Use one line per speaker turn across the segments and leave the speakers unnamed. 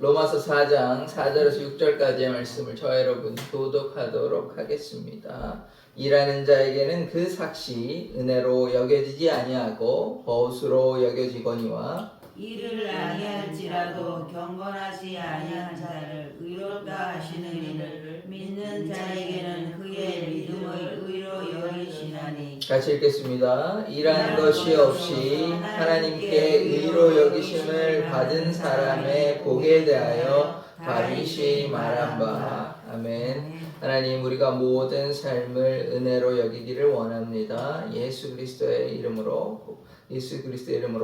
로마서 4장 4절에서 6절까지의 말씀을 저와 여러분 교독하도록 하겠습니다. 일하는 자에게는 그 삭시 은혜로 여겨지지 아니하고 버웃으로 여겨지거니와
이를 아니할지라도 경건하지 아니한 자를 의롭다 하시는 이를 믿는 자에게는 그의 믿음의 의로 여기시나니.
같이 읽겠습니다. 일하는 것이 없이 하나님께 의로 여기심을 받은 사람의 복에 대하여 다윗이 말한 바. 아멘. 하나님, 우리가 모든 삶을 은혜로 여기기를 원합니다. 예수 그리스도의 이름으로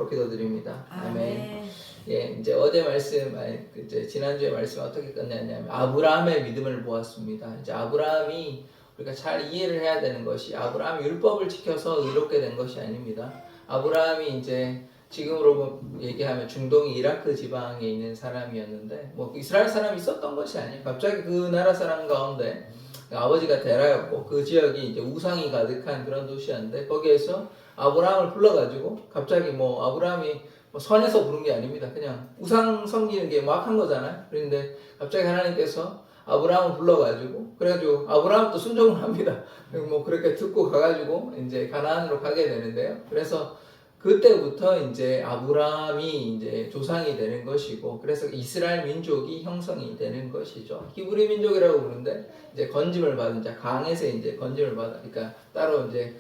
기도드립니다. 아멘. 예, 이제 어제 말씀, 이제 지난주에 말씀 어떻게 끝냈냐면 아브라함의 믿음을 보았습니다. 이제 아브라함이 우리가 잘 이해를 해야 되는 것이 아브라함이 율법을 지켜서 의롭게 된 것이 아닙니다. 아브라함이 이제 지금으로 얘기하면 중동 이라크 지방에 있는 사람이었는데 뭐 이스라엘 사람이 있었던 것이 아니에요. 갑자기 그 나라 사람 가운데 아버지가 데라였고 그 지역이 이제 우상이 가득한 그런 도시였는데 거기에서 아브라함을 불러가지고 갑자기 뭐 아브라함이 뭐 선에서 부른 게 아닙니다. 그냥 우상 섬기는 게 막 한 거잖아요. 그런데 갑자기 하나님께서 아브라함을 불러가지고 그래가지고 아브라함도 순종을 합니다. 뭐 그렇게 듣고 가가지고 이제 가나안으로 가게 되는데요. 그래서 그때부터 이제 아브라함이 이제 조상이 되는 것이고, 그래서 이스라엘 민족이 형성이 되는 것이죠. 히브리 민족이라고 부르는데, 이제 건짐을 받은 자, 강에서 이제 건짐을 받아, 그러니까 따로 이제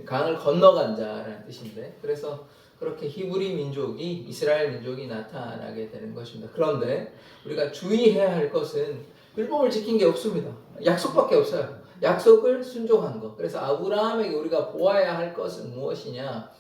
강을 건너간 자라는 뜻인데, 그래서 그렇게 히브리 민족이, 이스라엘 민족이 나타나게 되는 것입니다. 그런데 우리가 주의해야 할 것은 율법을 지킨 게 없습니다. 약속밖에 없어요. 약속을 순종한 것. 그래서 아브라함에게 우리가 보아야 할 것은 무엇이냐?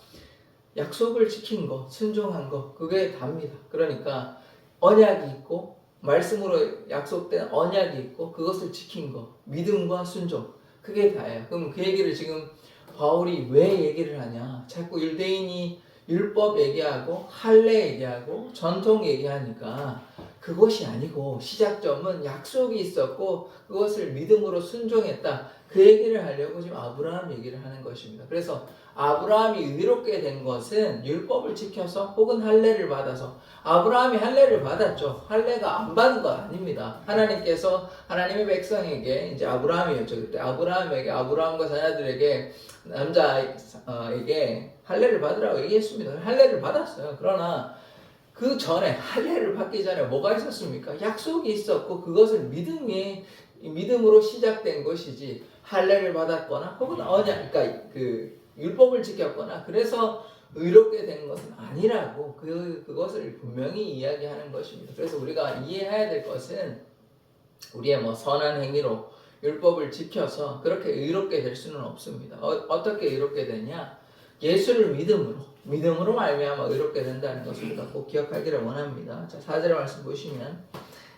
약속을 지킨 거, 순종한 거, 그게 답니다. 그러니까 언약이 있고 말씀으로 약속된 언약이 있고 그것을 지킨 거, 믿음과 순종, 그게 다예요. 그럼 그 얘기를 지금 바울이 왜 얘기를 하냐? 자꾸 유대인이 율법 얘기하고 할례 얘기하고 전통 얘기하니까 그것이 아니고 시작점은 약속이 있었고 그것을 믿음으로 순종했다. 그 얘기를 하려고 지금 아브라함 얘기를 하는 것입니다. 그래서 아브라함이 의롭게 된 것은 율법을 지켜서 혹은 할례를 받아서. 아브라함이 할례를 받았죠. 할례가 안 받은 건 아닙니다. 하나님께서 하나님의 백성에게, 이제 아브라함이었죠. 그때 아브라함에게, 아브라함과 자녀들에게, 남자에게 할례를 받으라고 얘기했습니다. 할례를 받았어요. 그러나 그 전에, 할례를 받기 전에 뭐가 있었습니까? 약속이 있었고 그것을 믿음으로 시작된 것이지, 할례를 받았거나 혹은 언약, 그러니까 그 율법을 지켰거나 그래서 의롭게 된 것은 아니라고 그것을 분명히 이야기하는 것입니다. 그래서 우리가 이해해야 될 것은 우리의 뭐 선한 행위로 율법을 지켜서 그렇게 의롭게 될 수는 없습니다. 어떻게 의롭게 되냐? 예수를 믿음으로 말미암아 의롭게 된다는 것을 우리가 꼭 기억하기를 원합니다. 자, 4절의 말씀 보시면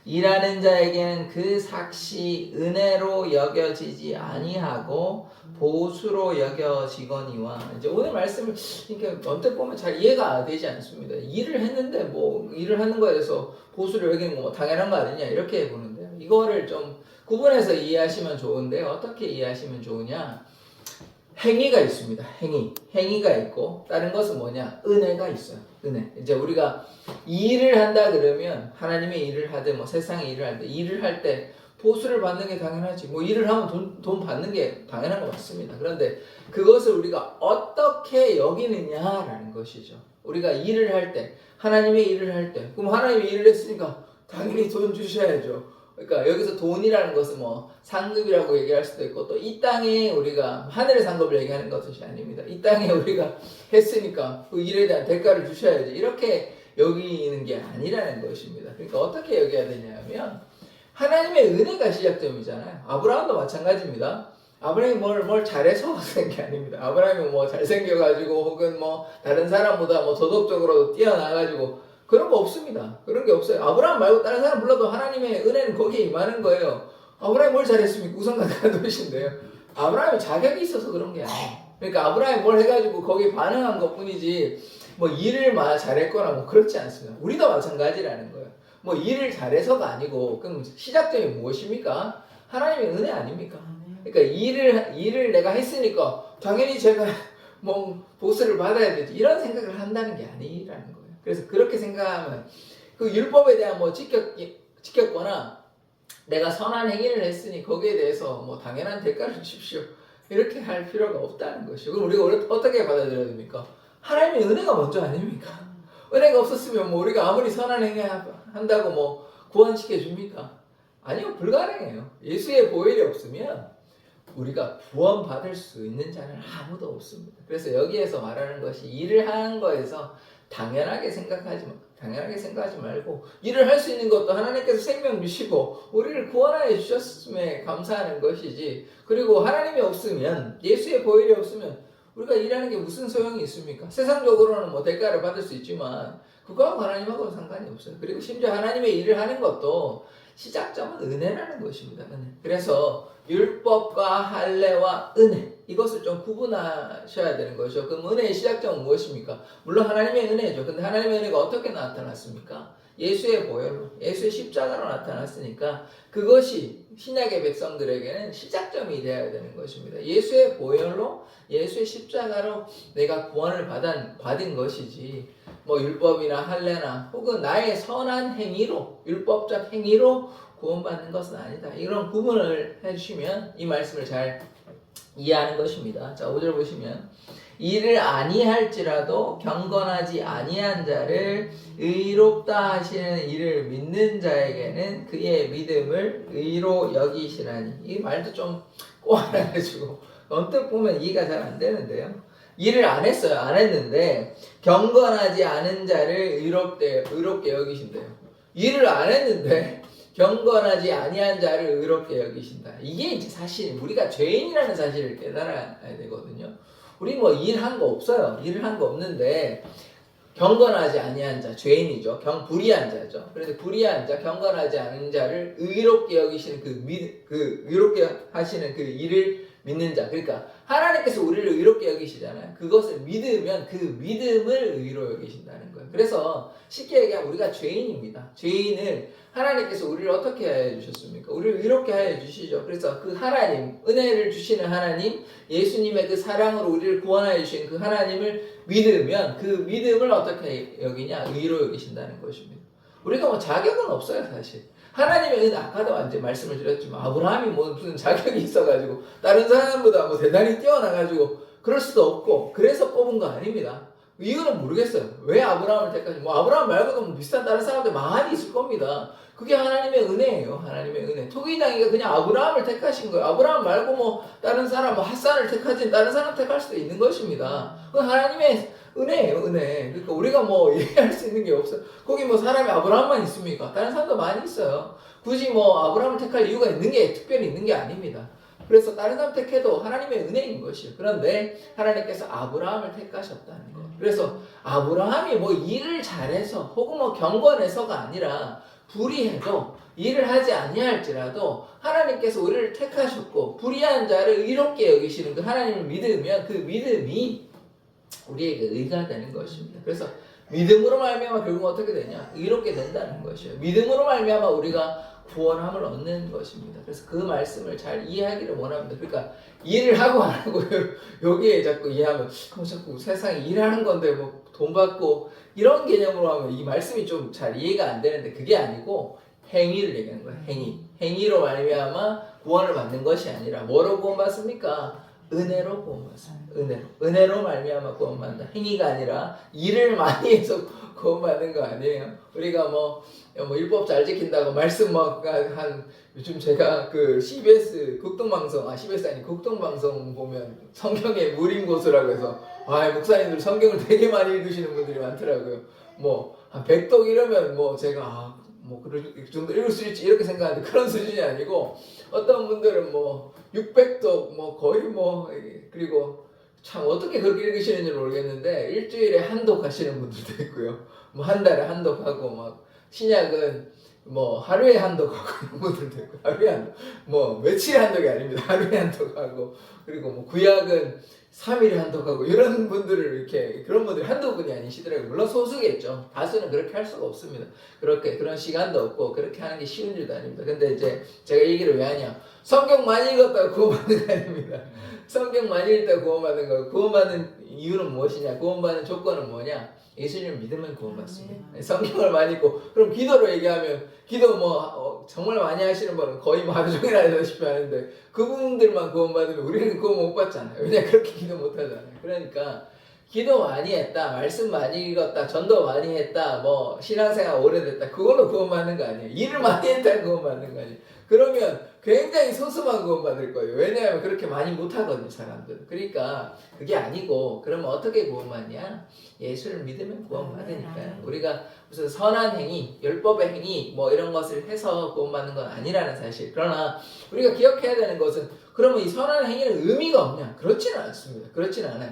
일하는 자에게는 그 삭시 은혜로 여겨지지 아니하고 보수로 여겨지거니와. 이제 오늘 말씀을 이렇게 언뜻 보면 잘 이해가 되지 않습니다. 일을 했는데 뭐 일을 하는 거에 대해서 보수를 여기는 거 뭐 당연한 거 아니냐 이렇게 보는데요. 이거를 좀 구분해서 이해하시면 좋은데 어떻게 이해하시면 좋으냐? 행위가 있습니다. 행위가 있고 다른 것은 뭐냐? 은혜가 있어요. 은혜. 이제 우리가 일을 한다 그러면 하나님의 일을 하든 뭐 세상의 일을 할 때 일을 할 때 보수를 받는 게 당연하지. 뭐 일을 하면 돈 받는 게 당연한 거 맞습니다. 그런데 그것을 우리가 어떻게 여기느냐라는 것이죠. 우리가 일을 할 때, 하나님의 일을 할 때, 그럼 하나님이 일을 했으니까 당연히 돈 주셔야죠. 그러니까 여기서 돈이라는 것은 뭐 상급이라고 얘기할 수도 있고 또 이 땅에 우리가 하늘의 상급을 얘기하는 것이 아닙니다. 이 땅에 우리가 했으니까 그 일에 대한 대가를 주셔야지 이렇게 여기는 게 아니라는 것입니다. 그러니까 어떻게 여겨야 되냐면 하나님의 은혜가 시작점이잖아요. 아브라함도 마찬가지입니다. 아브라함이 뭘 잘해서 된 게 아닙니다. 아브라함이 뭐 잘생겨가지고 혹은 뭐 다른 사람보다 뭐 도덕적으로 뛰어나가지고 그런 거 없습니다. 그런 게 없어요. 아브라함 말고 다른 사람 불러도 하나님의 은혜는 거기에 임하는 거예요. 아브라함이 뭘 잘했습니까? 우상 가득한 도시인데요. 아브라함이 자격이 있어서 그런 게 아니에요. 그러니까 아브라함이 뭘 해가지고 거기에 반응한 것 뿐이지 뭐 일을 잘했거나 뭐 그렇지 않습니다. 우리도 마찬가지라는 거예요. 뭐 일을 잘해서가 아니고 그럼 시작점이 무엇입니까? 하나님의 은혜 아닙니까? 그러니까 일을 내가 했으니까 당연히 제가 뭐 보수를 받아야 되지 이런 생각을 한다는 게 아니라는 거예요. 그래서 그렇게 생각하면 그 율법에 대한 뭐 지켰거나 내가 선한 행위를 했으니 거기에 대해서 뭐 당연한 대가를 주십시오. 이렇게 할 필요가 없다는 것이죠. 그럼 우리가 어떻게 받아들여야 됩니까? 하나님의 은혜가 먼저 아닙니까? 은혜가 없었으면 뭐 우리가 아무리 선한 행위 한다고 뭐 구원시켜 줍니까? 아니요, 불가능해요. 예수의 보혈이 없으면 우리가 구원받을 수 있는 자는 아무도 없습니다. 그래서 여기에서 말하는 것이 일을 하는 거에서 당연하게 생각하지 말고 일을 할 수 있는 것도 하나님께서 생명 주시고 우리를 구원하여 주셨음에 감사하는 것이지. 그리고 하나님이 없으면, 예수의 보혈이 없으면 우리가 일하는 게 무슨 소용이 있습니까? 세상적으로는 뭐 대가를 받을 수 있지만 그거하고 하나님하고는 상관이 없어요. 그리고 심지어 하나님의 일을 하는 것도 시작점은 은혜라는 것입니다. 은혜. 그래서 율법과 할례와 은혜, 이것을 좀 구분하셔야 되는 것이죠. 그럼 은혜의 시작점은 무엇입니까? 물론 하나님의 은혜죠. 근데 하나님의 은혜가 어떻게 나타났습니까? 예수의 보혈로, 예수의 십자가로 나타났으니까 그것이 신약의 백성들에게는 시작점이 되어야 되는 것입니다. 예수의 보혈로, 예수의 십자가로 내가 구원을 받은 것이지, 뭐 율법이나 할례나 혹은 나의 선한 행위로, 율법적 행위로 구원받는 것은 아니다. 이런 구분을 해주시면 이 말씀을 잘 이해하는 것입니다. 자, 5절 보시면 이를 아니할지라도 경건하지 아니한 자를 의롭다 하시는 이를 믿는 자에게는 그의 믿음을 의로 여기시라니. 이 말도 좀 꼬아가지고 언뜻 보면 이해가 잘 안 되는데요. 일을 안 했어요. 안 했는데 경건하지 않은 자를 의롭게 여기신대요. 일을 안 했는데 경건하지 아니한 자를 의롭게 여기신다. 이게 이제 사실 우리가 죄인이라는 사실을 깨달아야 되거든요. 우리 뭐 일한 거 없어요. 일을 한 거 없는데 경건하지 아니한 자, 죄인이죠. 불의한 자죠. 그런데 불의한 자, 경건하지 않은 자를 의롭게 여기시는 의롭게 하시는 그 일을 믿는 자. 그러니까 하나님께서 우리를 의롭게 여기시잖아요. 그것을 믿으면 그 믿음을 의로 여기신다는 거예요. 그래서 쉽게 얘기하면 우리가 죄인입니다. 죄인을 하나님께서 우리를 어떻게 하여 주셨습니까? 우리를 의롭게 하여 주시죠. 그래서 그 하나님, 은혜를 주시는 하나님, 예수님의 그 사랑으로 우리를 구원하여 주신 그 하나님을 믿으면 그 믿음을 어떻게 여기냐? 의로 여기신다는 것입니다. 우리가 뭐 자격은 없어요, 사실. 하나님의 은혜, 아까도 이제 말씀을 드렸지만 아브라함이 뭐 무슨 자격이 있어가지고 다른 사람보다 뭐 대단히 뛰어나가지고 그럴 수도 없고 그래서 뽑은 거 아닙니다. 이유는 모르겠어요. 왜 아브라함을 택하지? 뭐 아브라함 말고도 뭐 비슷한 다른 사람들 많이 있을 겁니다. 그게 하나님의 은혜예요. 하나님의 은혜. 토기장이가 그냥 아브라함을 택하신 거예요. 아브라함 말고 뭐 다른 사람, 뭐 핫산을 택하지 다른 사람 택할 수도 있는 것입니다. 그건 하나님의 은혜예요, 은혜. 그러니까 우리가 뭐 얘기할 수 있는 게 없어요. 거기 뭐 사람이 아브라함만 있습니까? 다른 사람도 많이 있어요. 굳이 뭐 아브라함을 택할 이유가 특별히 있는 게 아닙니다. 그래서 다른 사람 택해도 하나님의 은혜인 것이에요. 그런데 하나님께서 아브라함을 택하셨다는 거예요. 그래서 아브라함이 뭐 일을 잘해서 혹은 뭐 경건해서가 아니라 불의해도 일을 하지 아니할지라도 하나님께서 우리를 택하셨고 불의한 자를 의롭게 여기시는 그 하나님을 믿으면 그 믿음이 우리에게 의가 되는 것입니다. 그래서 믿음으로 말미암아 결국 어떻게 되냐? 의롭게 된다는 것이에요. 믿음으로 말미암아 우리가 구원함을 얻는 것입니다. 그래서 그 말씀을 잘 이해하기를 원합니다. 그러니까 일을 하고 안 하고 여기에 자꾸 이해하면 자꾸 세상에 일하는 건데 뭐 돈 받고 이런 개념으로 하면 이 말씀이 좀 잘 이해가 안 되는데 그게 아니고 행위를 얘기하는 거예요. 행위로 말미암아 구원을 받는 것이 아니라 뭐로 구원받습니까? 은혜로 구원받습니다. 은혜로 말미암아 구원받는다. 행위가 아니라 일을 많이 해서 구원받는 거 아니에요. 우리가 뭐 율법 잘 지킨다고 말씀 요즘 제가 그 CBS 국동방송 보면 성경의 무림고수라고 해서 목사님들 성경을 되게 많이 읽으시는 분들이 많더라고요. 뭐 한 100독 이러면 뭐 제가 그 정도 읽을 수 있지 이렇게 생각하는데 그런 수준이 아니고 어떤 분들은 뭐 600독 거의 그리고 참 어떻게 그렇게 읽으시는지 모르겠는데 일주일에 한 독 하시는 분들도 있고요. 뭐 한 달에 한 독 하고 신약은 뭐 하루에 한 독 하고 이런 분들도 있고 하루에 한 독, 며칠에 한 독이 아닙니다. 하루에 한 독 하고 그리고 뭐 구약은 3일에 한 독 하고 이런 분들을 그런 분들이 한두 분이 아니시더라고요. 물론 소수겠죠. 다수는 그렇게 할 수가 없습니다. 그런 시간도 없고 그렇게 하는 게 쉬운 일도 아닙니다. 근데 이제 제가 얘기를 왜 하냐? 성경 많이 읽었다고 구원받는 거 아닙니다. 성경 많이 읽다고 구원받는 거. 구원받는 이유는 무엇이냐? 구원받는 조건은 뭐냐? 예수님을 믿으면 구원받습니다. 성경을 많이 읽고 그럼 기도로 얘기하면 기도 정말 많이 하시는 분은 거의 하루 종일 하다시피 하는데 그분들만 구원받으면 우리는 구원 못 받잖아요. 왜냐 그렇게 기도 못 하잖아요. 그러니까 기도 많이 했다, 말씀 많이 읽었다, 전도 많이 했다, 신앙생활 오래됐다, 그걸로 구원받는 거 아니에요. 일을 많이 했다 구원받는 거 아니에요. 그러면 굉장히 소수만 구원받을 거예요. 왜냐하면 그렇게 많이 못하거든요, 사람들은. 그러니까 그게 아니고 그러면 어떻게 구원받냐? 예수를 믿으면 구원받으니까요. 우리가 무슨 선한 행위, 율법의 행위 이런 것을 해서 구원받는 건 아니라는 사실. 그러나 우리가 기억해야 되는 것은 그러면 이 선한 행위는 의미가 없냐? 그렇지는 않습니다. 그렇지는 않아요.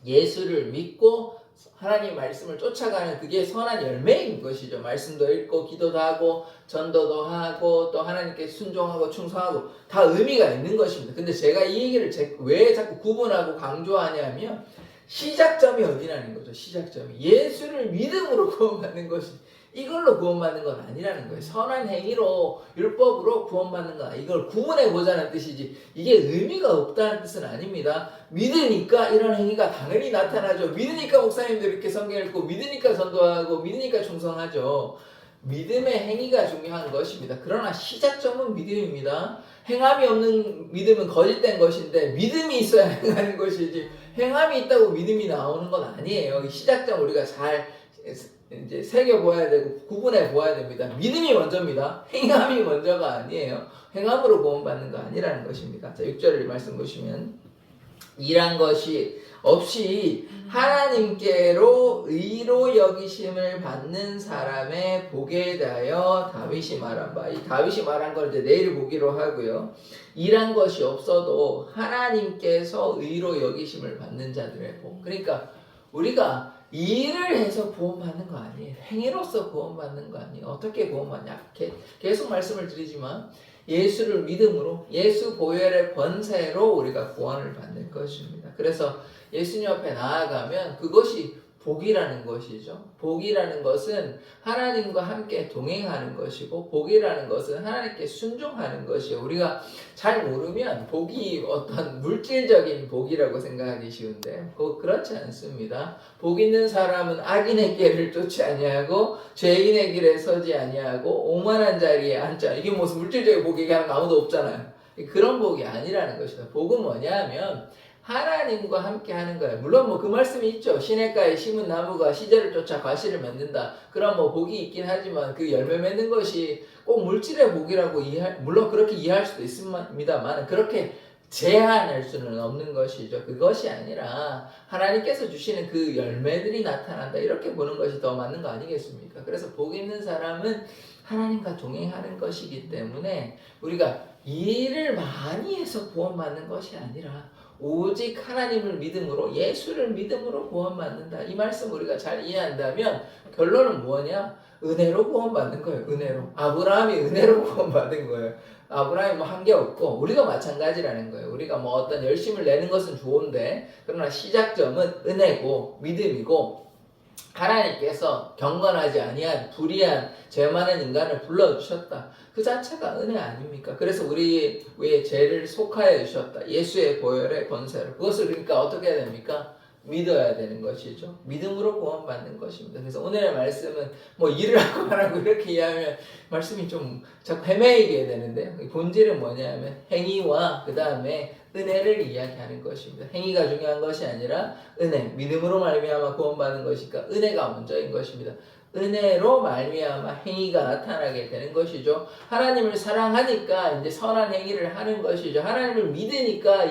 예수를 믿고 하나님 말씀을 쫓아가는 그게 선한 열매인 것이죠. 말씀도 읽고 기도도 하고 전도도 하고 또 하나님께 순종하고 충성하고 다 의미가 있는 것입니다. 근데 제가 이 얘기를 왜 자꾸 구분하고 강조하냐면 시작점이 어디라는 거죠. 시작점이 예수를 믿음으로 구원받는 것이 이걸로 구원받는 건 아니라는 거예요. 선한 행위로 율법으로 구원받는 건 이걸 구분해 보자는 뜻이지 이게 의미가 없다는 뜻은 아닙니다. 믿으니까 이런 행위가 당연히 나타나죠. 믿으니까 목사님들 이렇게 성경 읽고 믿으니까 전도하고 믿으니까 충성하죠. 믿음의 행위가 중요한 것입니다. 그러나 시작점은 믿음입니다. 행함이 없는 믿음은 거짓된 것인데 믿음이 있어야 행하는 것이지 행함이 있다고 믿음이 나오는 건 아니에요. 시작점 우리가 잘 이제 새겨보아야 되고 구분해 보아야 됩니다. 믿음이 먼저입니다. 행함이 먼저가 아니에요. 행함으로 구원받는 거 아니라는 것입니다. 자, 6절을 말씀 보시면 일한 것이 없이 하나님께로 의로 여기심을 받는 사람의 복에 대하여 다윗이 말한 바. 이 다윗이 말한 걸 이제 내일 보기로 하고요. 일한 것이 없어도 하나님께서 의로 여기심을 받는 자들의 복. 그러니까 우리가 일을 해서 구원받는 거 아니에요. 행위로서 구원받는 거 아니에요. 어떻게 구원받냐? 계속 말씀을 드리지만 예수를 믿음으로 예수 보혈의 권세로 우리가 구원을 받는 것입니다. 그래서 예수님 앞에 나아가면 그것이 복이라는 것이죠. 복이라는 것은 하나님과 함께 동행하는 것이고 복이라는 것은 하나님께 순종하는 것이요. 우리가 잘 모르면 복이 어떤 물질적인 복이라고 생각하기 쉬운데 그렇지 않습니다. 복 있는 사람은 악인의 길을 쫓지 아니하고 죄인의 길에 서지 아니하고 오만한 자리에 앉지 않아. 이게 무슨 물질적인 복이 얘기하는 거 아무도 없잖아요. 그런 복이 아니라는 것이다. 복은 뭐냐면 하나님과 함께 하는 거예요. 물론 그 말씀이 있죠. 시냇가에 심은 나무가 시절을 쫓아 과실을 맺는다. 그런 복이 있긴 하지만 그 열매 맺는 것이 꼭 물질의 복이라고 물론 그렇게 이해할 수도 있습니다만 그렇게 제한할 수는 없는 것이죠. 그것이 아니라 하나님께서 주시는 그 열매들이 나타난다. 이렇게 보는 것이 더 맞는 거 아니겠습니까? 그래서 복 있는 사람은 하나님과 동행하는 것이기 때문에 우리가 일을 많이 해서 구원받는 것이 아니라 오직 하나님을 믿음으로 예수를 믿음으로 구원받는다. 이 말씀 우리가 잘 이해한다면 결론은 뭐냐? 은혜로 구원받는 거예요. 은혜로. 아브라함이 은혜로 구원받은 거예요. 아브라함이 한 게 없고 우리가 마찬가지라는 거예요. 우리가 어떤 열심을 내는 것은 좋은데 그러나 시작점은 은혜고 믿음이고 하나님께서 경건하지 아니한 불의한 죄 많은 인간을 불러주셨다. 그 자체가 은혜 아닙니까? 그래서 우리의 죄를 속하여 주셨다. 예수의 보혈의 권세로. 그것을 그러니까 어떻게 해야 됩니까? 믿어야 되는 것이죠. 믿음으로 구원받는 것입니다. 그래서 오늘의 말씀은 일을 하고 안 하고 이렇게 이해하면 말씀이 좀 자꾸 헤매이게 되는데요. 본질은 뭐냐면 행위와 그 다음에 은혜를 이야기하는 것입니다. 행위가 중요한 것이 아니라 은혜, 믿음으로 말미암아 구원받는 것이니까 은혜가 먼저인 것입니다. 은혜로 말미암아 행위가 나타나게 되는 것이죠. 하나님을 사랑하니까 이제 선한 행위를 하는 것이죠. 하나님을 믿으니까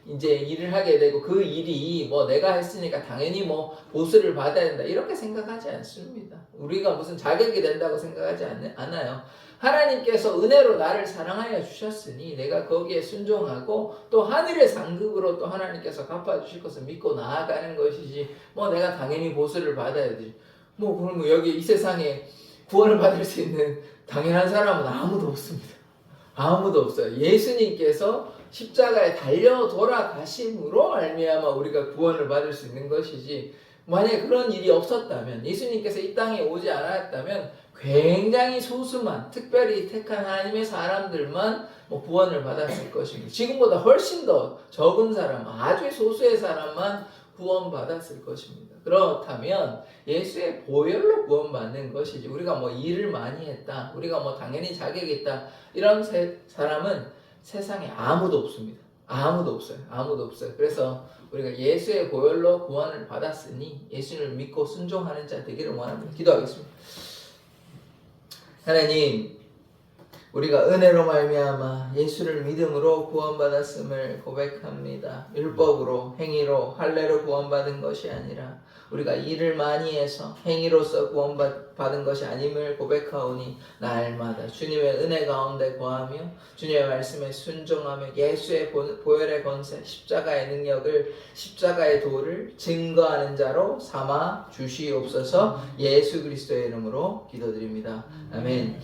이제 일을 하게 되고 그 일이 내가 했으니까 당연히 보수를 받아야 된다 이렇게 생각하지 않습니다. 우리가 무슨 자격이 된다고 생각하지 않아요. 하나님께서 은혜로 나를 사랑하여 주셨으니 내가 거기에 순종하고 또 하늘의 상급으로 또 하나님께서 갚아주실 것을 믿고 나아가는 것이지 내가 당연히 보수를 받아야 되지. 그럼 여기 이 세상에 구원을 받을 수 있는 당연한 사람은 아무도 없습니다. 아무도 없어요. 예수님께서 십자가에 달려 돌아가심으로 말미암아 우리가 구원을 받을 수 있는 것이지 만약에 그런 일이 없었다면 예수님께서 이 땅에 오지 않았다면 굉장히 소수만 특별히 택한 하나님의 사람들만 구원을 받았을 것입니다. 지금보다 훨씬 더 적은 사람 아주 소수의 사람만 구원받았을 것입니다. 그렇다면 예수의 보혈로 구원받는 것이지 우리가 뭐 일을 많이 했다, 우리가 뭐 당연히 자격이 있다 이런 사람은 세상에 아무도 없습니다. 아무도 없어요. 아무도 없어요. 그래서 우리가 예수의 보혈로 구원을 받았으니 예수를 믿고 순종하는 자 되기를 원합니다. 기도하겠습니다. 하나님, 우리가 은혜로 말미암아 예수를 믿음으로 구원받았음을 고백합니다. 율법으로, 행위로, 할례로 구원받은 것이 아니라 우리가 일을 많이 해서 행위로서 구원받은 것이 아님을 고백하오니 날마다 주님의 은혜 가운데 거하며 주님의 말씀에 순종하며 예수의 보혈의 권세, 십자가의 능력을, 십자가의 도를 증거하는 자로 삼아 주시옵소서. 예수 그리스도의 이름으로 기도드립니다. 아멘.